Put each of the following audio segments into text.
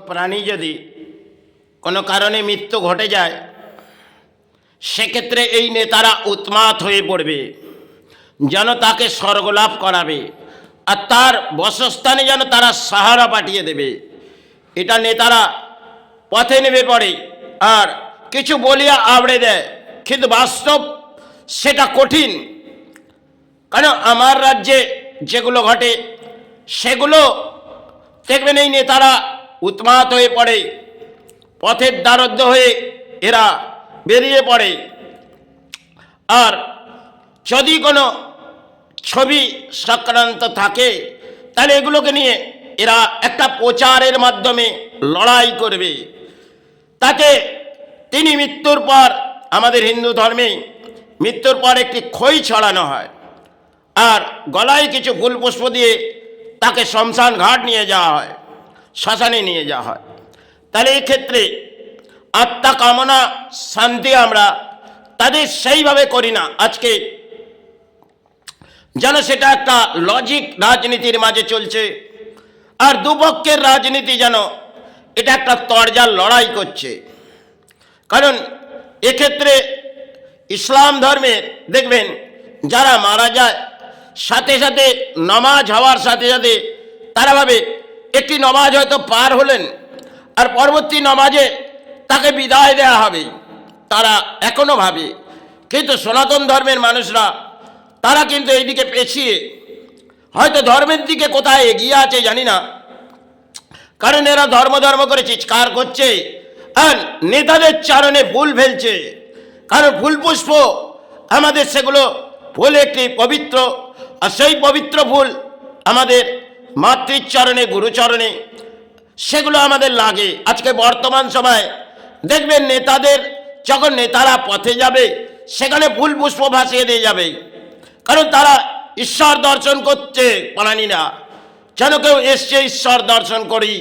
প্রাণী যদি কোনো কারণে মৃত্যু ঘটে যায়, সেক্ষেত্রে এই নেতারা উন্মাদ হয়ে পড়বে, যেন তাকে স্বর্গলাভ করাবে আর তার বসস্থানে যেন তারা সাহারা পাঠিয়ে দেবে। এটা নেতারা পথে নেমে পড়ে আর কিছু বলিয়া আবড়ে দেয়, কিন্তু বাস্তব সেটা কঠিন। কারণ আমার রাজ্যে যেগুলো ঘটে সেগুলো দেখবেন এই নেতারা উন্মাদ হয়ে পড়ে, পথের দ্বারস্থ হয়ে এরা বেরিয়ে পড়ে। আর যদি কোনো ছবি সংক্রান্ত থাকে তাহলে এগুলোকে নিয়ে এরা একটা প্রচারের মাধ্যমে লড়াই করবে, তাতে তিনি মৃত্যুর পর, আমাদের হিন্দু ধর্মে মৃত্যুর পর একটি খই ছড়ানো হয় আর গলায় কিছু ফুল পুষ্প দিয়ে তাকে শ্মশান ঘাট নিয়ে যাওয়া হয়, শ্মশানে নিয়ে যাওয়া হয়। তাহলে এই ক্ষেত্রে আত্মা কামনা শান্তি আমরা তাদের সেইভাবে করি না। আজকে যেন সেটা একটা লজিক রাজনীতির মাঝে চলছে আর দুপক্ষের রাজনীতি যেন এটা একটা তরজার লড়াই করছে। কারণ এক্ষেত্রে ইসলাম ধর্মের দেখবেন যারা মারা যায়, সাথে সাথে নমাজ হওয়ার সাথে সাথে তারা ভাবে একটি নমাজ হয়তো পার হলেন আর পরবর্তী নমাজে তাকে বিদায় দেওয়া হবে, তারা এখনো ভাবে। কিন্তু সনাতন ধর্মের মানুষরা তারা কিন্তু এইদিকে পেছিয়ে হয়তো ধর্মের দিকে কোথায় এগিয়ে আছে জানি না, কারণ এরা ধর্ম ধর্ম করে চিৎকার করছে আর নেতাদের চরণে ফুল ফেলছে। কারণ ফুল পুষ্প আমাদের সেগুলো ফুল একটি পবিত্র, আর সেই পবিত্র ফুল আমাদের মাতৃচরণে গুরুচরণে সেগুলো আমাদের লাগে। আজকে বর্তমান সময় দেখবেন নেতাদের যখন নেতারা পথে যাবে সেখানে ফুল পুষ্প ভাসিয়ে দিয়ে যাবে, কারণ তারা ঈশ্বর দর্শন করছে প্রাণীরা, যেন কেউ এসছে ঈশ্বর দর্শন করি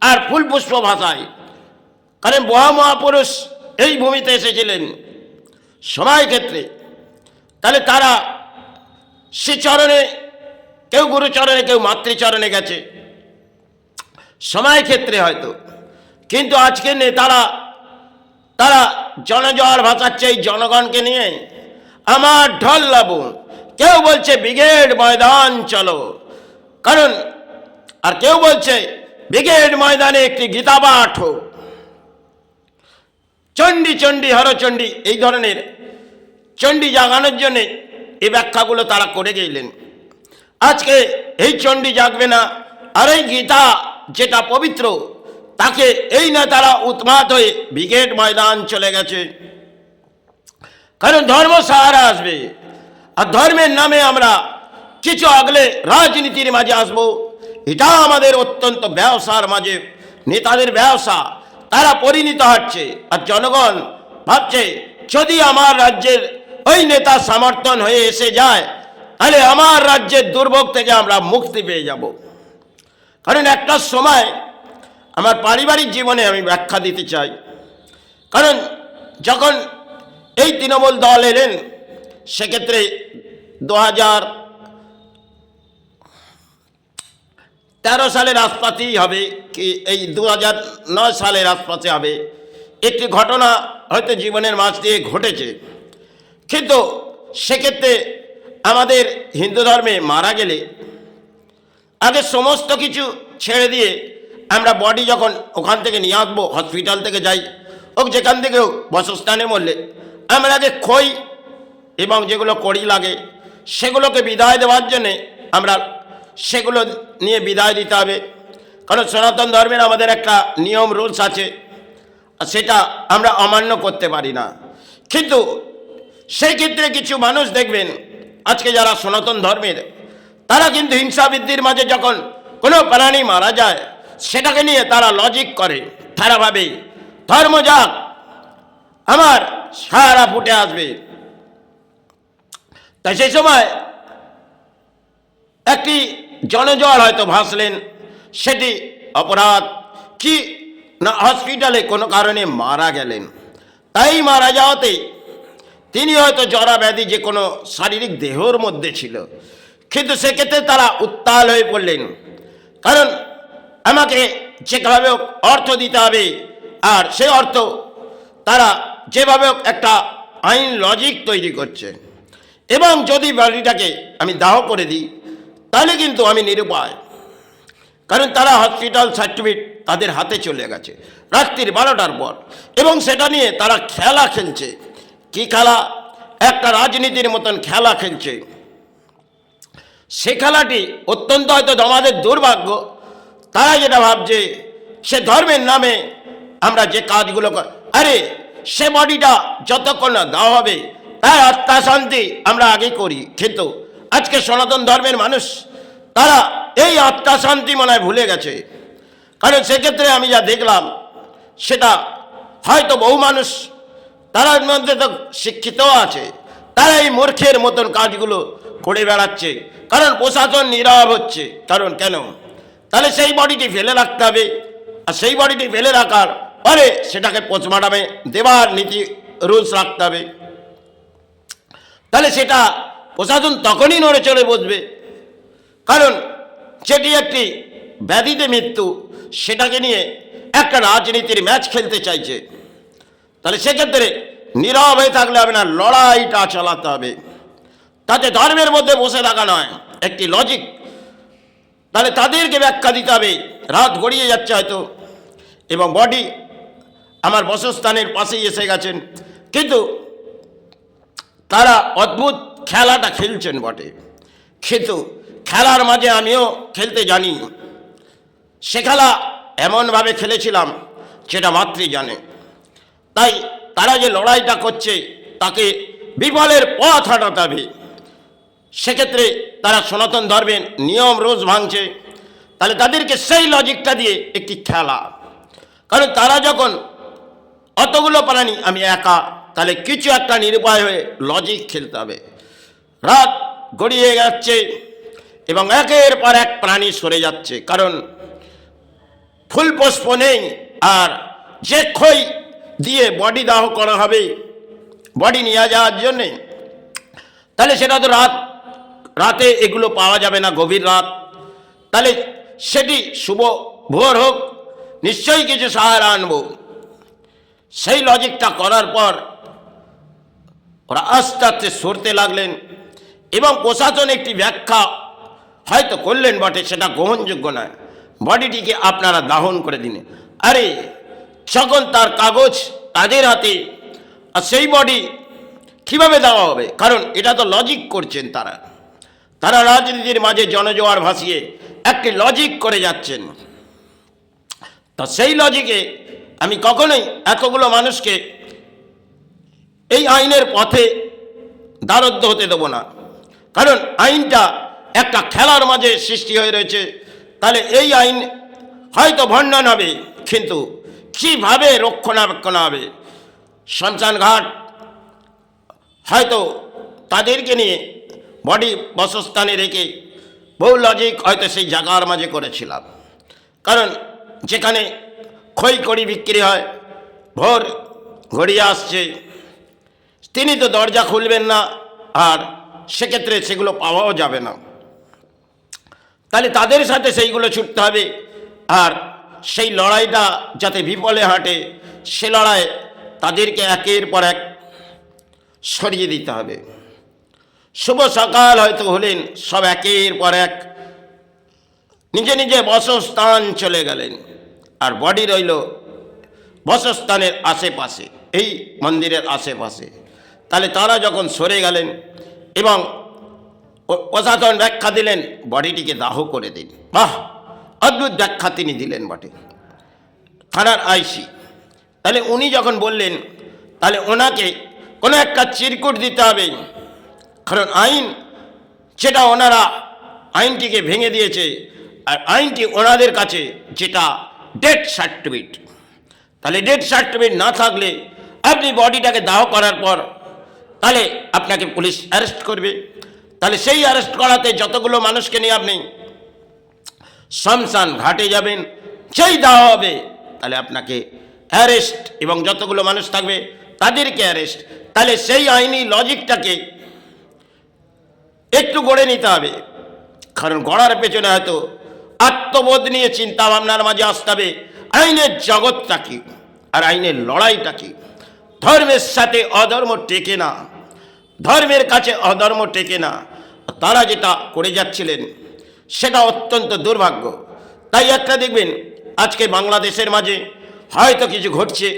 আর ফুল পুষ্প ভাসায়। কারণ মহাপুরুষ এই ভূমিতে এসেছিলেন সময় ক্ষেত্রে, তাহলে তারা সে চরণে, কেউ গুরুচরণে কেউ মাতৃচরণে গেছে সময় ক্ষেত্রে হয়তো। কিন্তু আজকে নেতারা তারা জনজল ভাসাচ্ছে এই জনগণকে নিয়ে, আমার ঢল লাবো, কেউ বলছে ব্রিগেড ময়দান চলো, কারণ আর কেউ বলছে ব্রিগেড ময়দানে একটি গীতা পাঠ হোক, চণ্ডী চণ্ডী হরচণ্ডী, এই ধরনের চণ্ডী জাগানোর জন্যে এই ব্যাখ্যাগুলো তারা করে গেলেন। আজকে এই চণ্ডী জাগবে না আর এই গীতা যেটা পবিত্র তাকে এই না তারা উন্মাদ হয়ে ব্রিগেড ময়দান চলে গেছে। কারণ ধর্ম সাহারা আসবে আর ধর্মের নামে আমরা কিছু আগলে রাজনীতির মাঝে আসবো, এটা আমাদের অত্যন্ত ব্যবসার মাঝে নেতাদের ব্যবসা তারা পরিণত হচ্ছে। আর জনগণ ভাবছে যদি আমার রাজ্যের ওই নেতা সমর্থন হয়ে এসে যায় তাহলে আমার রাজ্যের দুর্ভোগ থেকে আমরা মুক্তি পেয়ে যাব। কারণ একটা সময় আমার পারিবারিক জীবনে আমি ব্যাখ্যা দিতে চাই, কারণ যখন এই তৃণমূল দল এলেন সেক্ষেত্রে 2013 সালের আশপাশেই হবে কি এই 2009 সালের আশপাশে হবে, একটি ঘটনা হয়তো জীবনের মাঝ দিয়ে ঘটেছে। কিন্তু সেক্ষেত্রে আমাদের হিন্দু ধর্মে মারা গেলে আগে সমস্ত কিছু ছেড়ে দিয়ে আমরা বডি যখন ওখান থেকে নিয়ে আসবো, হসপিটাল থেকে যাই ও যেখান থেকেও বাসস্থানে মরলে আমরা আগে খই এবং যেগুলো কড়ি লাগে সেগুলোকে বিদায় দেওয়ার জন্যে আমরা সেগুলো নিয়ে বিদায় দিতে হবে। কারণ সনাতন ধর্মের আমাদের একটা নিয়ম রুলস আছে, সেটা আমরা অমান্য করতে পারি না। কিন্তু সেই ক্ষেত্রে কিছু মানুষ দেখবেন আজকে যারা সনাতন ধর্মের তারা কিন্তু হিংসাবৃদ্ধির মাঝে যখন কোনো প্রাণী মারা যায় সেটাকে নিয়ে তারা লজিক করে, তারা ভাবে ধর্ম যাক আমার সারা ফুটে আসবে। তাই সেই সময় একটি জনজল হয়তো ভাসলেন, সেটি অপরাধ কি না হসপিটালে কোনো কারণে মারা গেলেন, তাই মারা যাওয়াতে তিনি হয়তো জরা ব্যাধি যে কোনো শারীরিক দেহর মধ্যে ছিল, কিন্তু সেক্ষেত্রে তারা উত্তাল হয়ে পড়লেন। কারণ আমাকে যেভাবে হোক অর্থ দিতে হবে, আর সেই অর্থ তারা যেভাবে হোক একটা আইন লজিক তৈরি করছে। এবং যদি বডিটাকে আমি দাহ করে দিই তাহলে কিন্তু আমি নিরুপায়, কারণ তারা হসপিটাল সার্টিফিকেট তাদের হাতে চলে গেছে রাত্রির 12টার পর, এবং সেটা নিয়ে তারা খেলা খেলছে। কি খেলা? একটা রাজনীতির মতন খেলা খেলছে। সে খেলাটি অত্যন্ত হয়তো আমাদের দুর্ভাগ্য, তারা যেটা ভাবছে সে ধর্মের নামে আমরা যে কাজগুলো আরে সে বডিটা যতক্ষণ না দেওয়া হবে তার আত্মা শান্তি আমরা আগে করি, কিন্তু আজকে সনাতন ধর্মের মানুষ তারা এই আত্মা শান্তি মনে হয় ভুলে গেছে। কারণ সেক্ষেত্রে আমি যা দেখলাম সেটা হয়তো বহু মানুষ তার মধ্যে তো শিক্ষিতও আছে, তারা এই মূর্খের মতন কাজগুলো করে বেড়াচ্ছে, কারণ প্রশাসন নীরব হচ্ছে। কারণ কেন? তাহলে সেই বডিটি ফেলে রাখতে হবে, আর সেই বডিটি ফেলে রাখার পরে সেটাকে পোস্টমর্টমে দেওয়ার নীতি রুলস রাখতে হবে। তাহলে সেটা প্রশাসন তখনই নড়ে চড়ে বসবে, কারণ যেটি একটি ব্যাধিতে মৃত্যু সেটাকে নিয়ে একটা রাজনীতির ম্যাচ খেলতে চাইছে। তাহলে সেক্ষেত্রে নীরব হয়ে থাকলে হবে না, লড়াইটা চালাতে হবে। তাতে ধর্মের মধ্যে বসে থাকা নয়, একটি লজিক। তাহলে তাদেরকে ব্যাখ্যা দিতে হবে। রাত গড়িয়ে যাচ্ছে হয়তো, এবং বডি আমার বসস্থানের পাশেই এসে গেছেন, কিন্তু তারা অদ্ভুত খেলাটা খেলছেন বটে, কিন্তু খেলার মাঝে আমিও খেলতে জানি। সে খেলা এমনভাবে খেলেছিলাম যেটা মাতৃ জানে। তাই তারা যে লড়াইটা করছে তাকে বিফলের পথ হাঁটাতে হবে। সেক্ষেত্রে তারা সনাতন ধর্মের নিয়ম রোজ ভাঙছে। তাহলে তাদেরকে সেই লজিকটা দিয়ে একটি খেলা, কারণ তারা যখন অতগুলো প্রাণী আমি একা, তাহলে কিছু একটা নিরুপায় হয়ে লজিক খেলতে হবে। রাত গড়িয়ে যাচ্ছে এবং একের পর এক প্রাণী সরে যাচ্ছে, কারণ ফুল পুষ্প নেই। আর যে খই দিয়ে বডি দাহ করা হবে বডি নিয়ে যাওয়ার জন্যে, তাহলে সেটা তো রাতে এগুলো পাওয়া যাবে না, গভীর রাত। তাহলে সেটি শুভ ভোর হোক, নিশ্চয়ই কিছু সাহারা আনবো। সেই লজিকটা করার পর ওরা আস্তে আস্তে সরতে লাগলেন, এবং প্রশাসন একটি ব্যাখ্যা হয়তো করলেন বটে, সেটা গ্রহণযোগ্য নয়। বডিটিকে আপনারা দাহন করে দিন। আরে যখন তার কাগজ তাদের হাতে, আর সেই বডি কিভাবে দেওয়া হবে? কারণ এটা তো লজিক করছেন তারা রাজনীতির মাঝে জনজোয়ার ভাসিয়ে একটি লজিক করে যাচ্ছেন। তো সেই লজিকে আমি কখনোই এতগুলো মানুষকে এই আইনের পথে দ্বারস্থ হতে দেবো না, কারণ আইনটা একটা খেলার মাঝে সৃষ্টি হয়ে রয়েছে। তাহলে এই আইন হয়তো ভণ্ডন হবে, কিন্তু কীভাবে রক্ষণাবেক্ষণ হবে? শ্মশান ঘাট হয়তো তাদেরকে নিয়ে বডি বাসস্থানে রেখে বহু লজিক হয়তো সেই জায়গার মাঝে করেছিলাম, কারণ যেখানে খই কড়ি বিক্রি হয়, ভোর ঘড়িয়ে আসছে, তিনি তো দরজা খুলবেন না, আর সেক্ষেত্রে সেগুলো পাওয়াও যাবে না। তাহলে তাদের সাথে সেইগুলো ছুটতে হবে, আর সেই লড়াইটা যাতে বিফলে হাঁটে সে লড়াই তাদেরকে একের পর এক সরিয়ে দিতে হবে। শুভ সকাল হয়তো হলেন, সব একের পর এক নিজে নিজে বসস্থান চলে গেলেন, আর বডি রইল বসস্থানের আশেপাশে, এই মন্দিরের আশেপাশে। তাহলে তারা যখন সরে গেলেন এবং প্রশাসন ব্যাখ্যা দিলেন বডিটিকে দাহ করে দিন। বাহ, অদ্ভুত ব্যাখ্যা তিনি দিলেন বটে, থানার আইসি। তাহলে উনি যখন বললেন, তাহলে ওনাকে কোনো একটা চিরকুট দিতে হবে, কারণ আইন যেটা ওনারা আইনটিকে ভেঙে দিয়েছে, আর আইনটি ওনাদের কাছে যেটা ডেথ সার্টিফিকেট। তাহলে ডেথ সার্টিফিকেট না থাকলে আপনি বডিটাকে দাহ করার পর তাহলে আপনাকে পুলিশ অ্যারেস্ট করবে। তাহলে সেই অ্যারেস্ট করাতে যতগুলো মানুষকে নিয়ে আপনি শ্মশান ঘাটে যাবেন, সেই দাহ হবে, তাহলে আপনাকে অ্যারেস্ট, এবং যতগুলো মানুষ থাকবে তাদেরকে অ্যারেস্ট। তাহলে সেই আইনি লজিকটাকে একটু গড়ে নিতে হবে, কারণ গড়ার পেছনে হয়তো আত্মবোধ নিয়ে চিন্তা ভাবনার মাঝে আসতে হবে আইনের জগৎটা কি আর আইনের লড়াইটা কি। ধর্মের সাথে অধর্ম টেকে না, ধর্মের কাছে অধর্ম টেকে না। তারা যেটা করে যাচ্ছিলেন সেটা অত্যন্ত দুর্ভাগ্য। তাই একটা দেখবেন আজকে বাংলাদেশের মাঝে হয়তো কিছু ঘটছে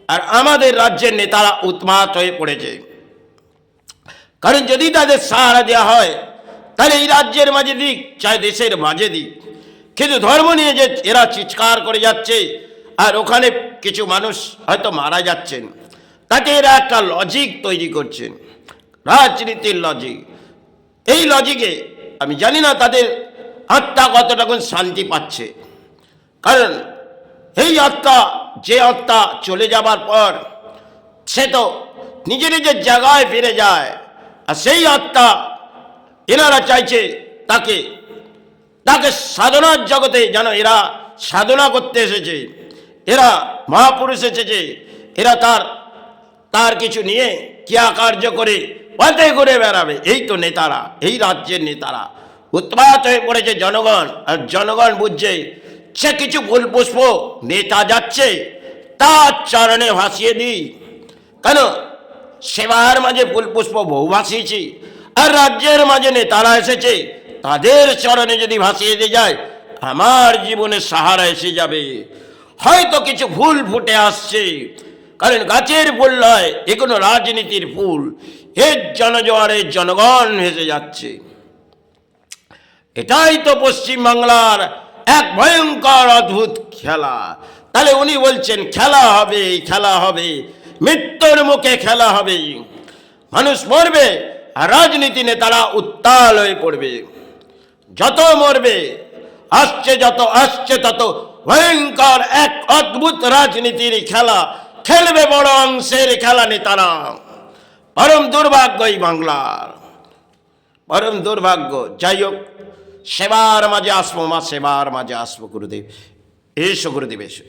আর আমাদের রাজ্যের নেতারা উন্মাদ হয়ে পড়েছে। কারণ যদি তাদের সাহারা দেওয়া হয় তাহলে এই রাজ্যের মাঝে দিক চাই দেশের মাঝে দিক, কিন্তু ধর্ম নিয়ে যে এরা চিৎকার করে যাচ্ছে আর ওখানে কিছু মানুষ হয়তো মারা যাচ্ছেন, তাকে এরা একটা লজিক তৈরি করছেন, রাজনীতির লজিক। এই লজিকে আমি জানি না তাদের আত্মা কতটুকু শান্তি পাচ্ছে। কারণ এই আত্মা, যে আত্মা চলে যাবার পর সে তো নিজের নিজের জায়গায় ফিরে যায়, আর সেই আত্মা এনারা চাইছে তাকে তাকে সাধনার জগতে যেন এরা সাধনা করতে এসেছে, এরা মহাপুরুষ এসেছে, এরা তার কিছু নিয়ে ক্রিয়া কার্য করে পথে ঘুরে বেড়াবে। এই তো নেতারা, এই রাজ্যের নেতারা উৎপাত হয়ে পড়েছে জনগণ। আর জনগণ বুঝছে সে কিছু ফুল পুষ্প নেতা যাচ্ছে তার চরণে ভাসিয়ে দিই। কেন সেবার মাঝে ফুল পুষ্প বহু ভাসিয়েছি, আর রাজ্যের মাঝে নেতারা এসেছে তাদের চরণে যদি ভাসিয়ে দিয়ে যায় আমার জীবনে সাহারা এসে যাবে। হয়তো কিছু ফুল ফুটে আসছে, কারণ গাছের ফুল নয়, এ কোনো রাজনীতির ফুল। এর জনজোয়ারে জনগণ ভেসে যাচ্ছে। এটাই তো পশ্চিম বাংলার এক ভয়ঙ্কর অদ্ভুত খেলা। তাহলে উনি বলছেন খেলা হবে, খেলা হবে, মৃত্যুর মুখে খেলা হবে, মানুষ মরবে আর রাজনীতি নেতারা উত্তাল হয়ে পড়বে। যত মরবে যত আসছে তত ভয়ঙ্কর এক অদ্ভুত রাজনীতির খেলা খেলবে বড় অংশের খেলা নেতারা। পরম দুর্ভাগ্য এই বাংলার, পরম দুর্ভাগ্য। যাই হোক, সেবার মাঝে আসবো মা, সেবার মাঝে আসবো গুরুদেব। এসো গুরুদেব এসো।